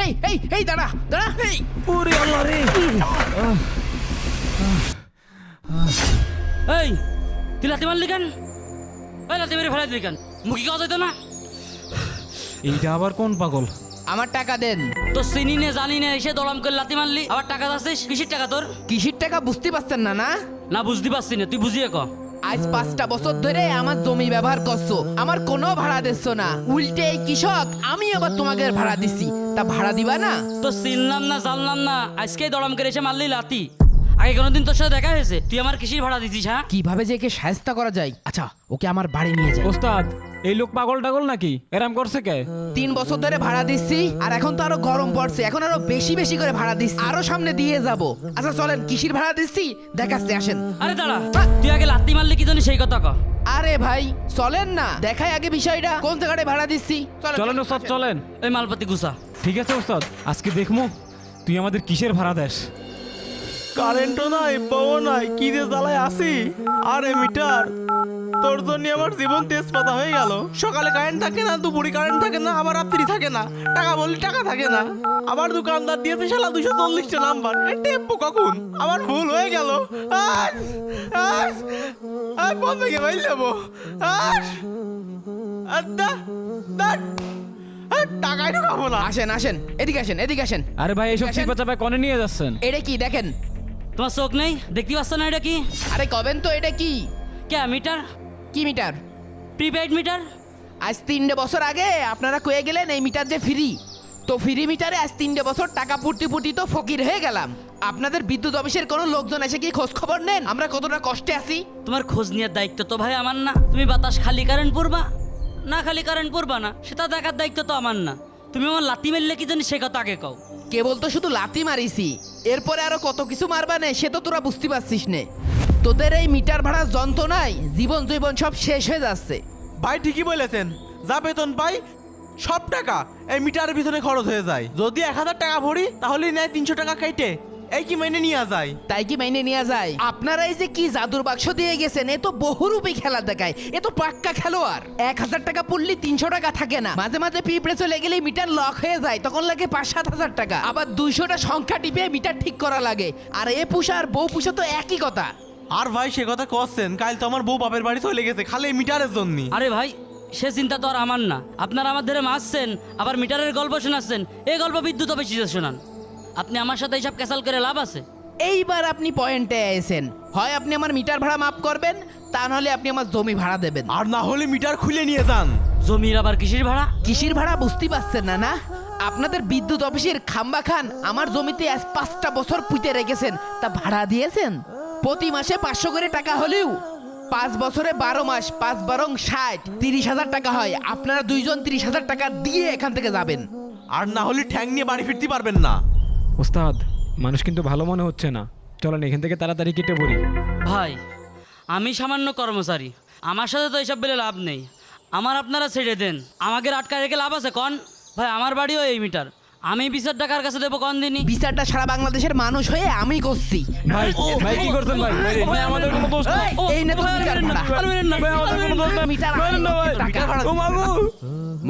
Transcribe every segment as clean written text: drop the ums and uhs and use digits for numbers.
এই এই এই দাঁড়া দাঁড়া এই ওরে আল্লাহ রে এই তুই লাথি মারলি কেন? এই লাথি মেরে ফেলাই দিলি কেন? মুখি খাওয়া যাইতো না? এইটা আবার কোন পাগল? আমার টাকা দেন। তো চিনি নে জানি না এসে দড়াম করে লাথি মারলি, আবার টাকা চাচ্ছিস? কিসের টাকা তোর? কিসের টাকা বুঝতে পারছেন না? না না বুঝতে পারছি না, তুই বুঝিয়ে ক। আজ 5টা বছর ধরে আমার জমি ব্যবহার করছো, আমার কোনো ভাড়া দিচ্ছ না। উল্টে এই কৃষক আমি আবার তোমাকে ভাড়া দিছি, তা ভাড়া দিবা না? তো চিনলাম না জানলাম না, আজকেই দড়াম করে এসে মারলি লাথি। আগে কোনোদিন তোর সাথে দেখা হয়েছে? তুই আমার কিসির ভাড়া দিছিস? হ্যাঁ কিভাবে যে একে সাহায্য করা যায়? আচ্ছা ওকে আমার বাড়ি নিয়ে যাই। ওস্তাদ এই লোক পাগল টাগল নাকি? এরাম করছে কে? 3 বছর ধরে ভাড়া দিচ্ছি, আর এখন তো আরো গরম পড়ছে, এখন আরো বেশি বেশি করে ভাড়া দিচ্ছি, আরো সামনে দিয়ে যাব। আচ্ছা চলেন, কিসির ভাড়া দিচ্ছি দেখাচ্ছি, আসেন। আরে দাঁড়া, তুই আগে লাথি মারলি কি জানি সেই কথা ক। আরে ভাই চলেন না, দেখাই আগে বিষয়টা, কোন জায়গায় ভাড়া দিচ্ছি। চলেন ওস্তাদ চলেন। এই মালপাতি গুছা। ঠিক আছে ওস্তাদ, আজকে দেখমু তুই আমাদের কিসের ভাড়া দেস। কারেন্টও নাই, পাওয়া নাই, কি যে জ্বালায় আসি। আরে মিটার, তোর জন্য আমার জীবন তেজপাতা হয়ে গেল। সকালে কারেন্ট থাকে না, দুপুরে কারেন্ট থাকে না, আবার রাত্রি থাকে না, টাকা বললে টাকা থাকে না। আবার দোকানদার দিয়েছে শালা 240টা নাম্বার, টেম্পো কখন আমার ভুল হয়ে গেল। ফোন থেকে বাইল যাবো। টাকাই ঢুকাবো না। আসেন আসেন, এদিকে আসেন, এদিকে আসেন। আরে ভাই এইসব আসেন। চিপা চাপা কনে নিয়ে যাচ্ছেন? এটা কি দেখেন? তোমার চোখ নেই? দেখতে পাচ্ছ না এটা কি? আরে কবেন তো, এটা কি? কে মিটার? কি মিটার? Prepaid meter. আজ 3 বছর আগে আপনারা কয়ে গেলেন এই মিটার যে ফ্রি, তো ফ্রি মিটারে আজ 3 বছর টাকা পুর্তি পুর্তি তো ফকির হয়ে গেলাম। আপনাদের বিদ্যুৎ অফিসের কোনো লোকজন এসে কি খোঁজ খবর নেন আমরা কতটা কষ্টে আছি? তোমার খোঁজ নেওয়ার দায়িত্ব তো ভাই আমার না। তুমি বাতাস খালি কারেন্ট পড়বা না খালি কারেন্ট পড়বা না সেটা দেখার দায়িত্ব তো আমার না। তুমি আমার লাথি মারলে কি জানি সে কথা আগে কও। কেবল তো শুধু লাথি মারিছি, এরপরে আরো কত কিছু মারবা নে সে তো তোরা বুঝতে পারছিস নে। তোদের এই মিটার ভাড়ার যন্ত্রণায় জীবন জৈবন সব শেষ হয়ে যাচ্ছে। ভাই ঠিকই বলেছেন, যা বেতন পাই সব টাকা এই মিটারের পিছনে খরচ হয়ে যায়। যদি 1000 টাকা ভরি তাহলে নেয় 300 টাকা কেটে, এই কি মাইনে নিয়ে যায়? তাই কি মাইনে নেওয়া যায়? আপনারা এই যে কি জাদুর বাক্স দিয়ে গেছেন, এ তো বহুরূপী খেলা দেখায়, এ তো পাক্কা খেলোয়াড়। 1000 টাকা পড়লে 300 টাকা থাকে না, মাঝে মাঝে পিঁপড়ে চলে গেলে মিটার লক হয়ে যায়, তখন লাগে 5-7 হাজার টাকা। আবার 200টা সংখ্যা টিপে মিটার ঠিক করা লাগে। আর এ পুষা আর বউ পুষা তো একই কথা। আর ভাই সে কথা করছেন, কাল তো আমার বউ বাপের বাড়ি চলে গেছে খালি এই মিটারের জন্য। আরে ভাই সে চিন্তা তো আর আমার না। আপনারা আমার ধরে মারছেন আবার মিটারের গল্প শোনাচ্ছেন, এই গল্প বিদ্যুৎ অফিসে শোনান। আপনি আমার সাথে এইসব ক্যাসাল করে লাভ আছে? এইবার আপনি পয়েন্টে এসেছেন, হয় আপনি আমার মিটার ভাড়া মাফ করবেন, তা নাহলে আপনি আমার জমি ভাড়া দেবেন। আর না হলে মিটার খুলে নিয়ে যান। জমির আবার কিসের ভাড়া? কিসের ভাড়া বুঝতে পারছেন না? না আপনাদের বিদ্যুৎ অফিসের খাম্বা খান আমার জমিতে আজ 5টা বছর পুঁতে রেখেছেন, তা ভাড়া দিয়েছেন? প্রতি মাসে 500 করে টাকা হলেও 5 বছরে 12 মাস, 5 বারং 60, 30,000 টাকা হয়। আপনারা দুইজন 30,000 টাকা দিয়ে এখান থেকে যাবেন। আর না হলে ঠ্যাং নিয়ে বাড়ি ফিরতে পারবেন না। ওস্তাদ মানুষ কিন্তু ভালো মনে হচ্ছে না, চলেন এখান থেকে তাড়াতাড়ি কেটে পড়ি। ভাই আমি সামান্য কর্মচারী, আমার সাথে তো এইসব বলে লাভ নেই। আমার আপনারা ছেড়ে দেন, আমাকে আটকায় রেখে লাভ আছে কন? ভাই আমার বাড়িও এই মিটার, আমি 20,000 টাকার কাছে দেবো কন দিনই? বিচারটা সারা বাংলাদেশের মানুষ হয়ে আমি করছি। ভাই ভাই কি করছেন ভাই? ভাই আমাদের কোনো দোষ নেই। এই নে তো মিটার ভাড়া। ভাই আমাদের কোনো দোষ নেই। মিটার মারেন না ভাই। টাকা ভাড়া। ও মাগো।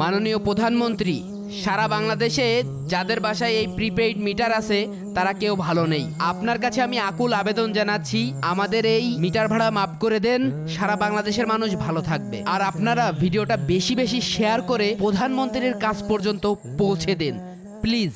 মাননীয় প্রধানমন্ত্রী, সারা বাংলাদেশে যাদের বাসায় এই প্রিপেইড মিটার আছে তারা কেউ ভালো নেই। আপনার কাছে আমি আকুল আবেদন জানাচ্ছি, আমাদের এই মিটার ভাড়া মাফ করে দেন, সারা বাংলাদেশের মানুষ ভালো থাকবে। আর আপনারা ভিডিওটা বেশি বেশি শেয়ার করে প্রধানমন্ত্রীর কাছ পর্যন্ত পৌঁছে দেন প্লিজ।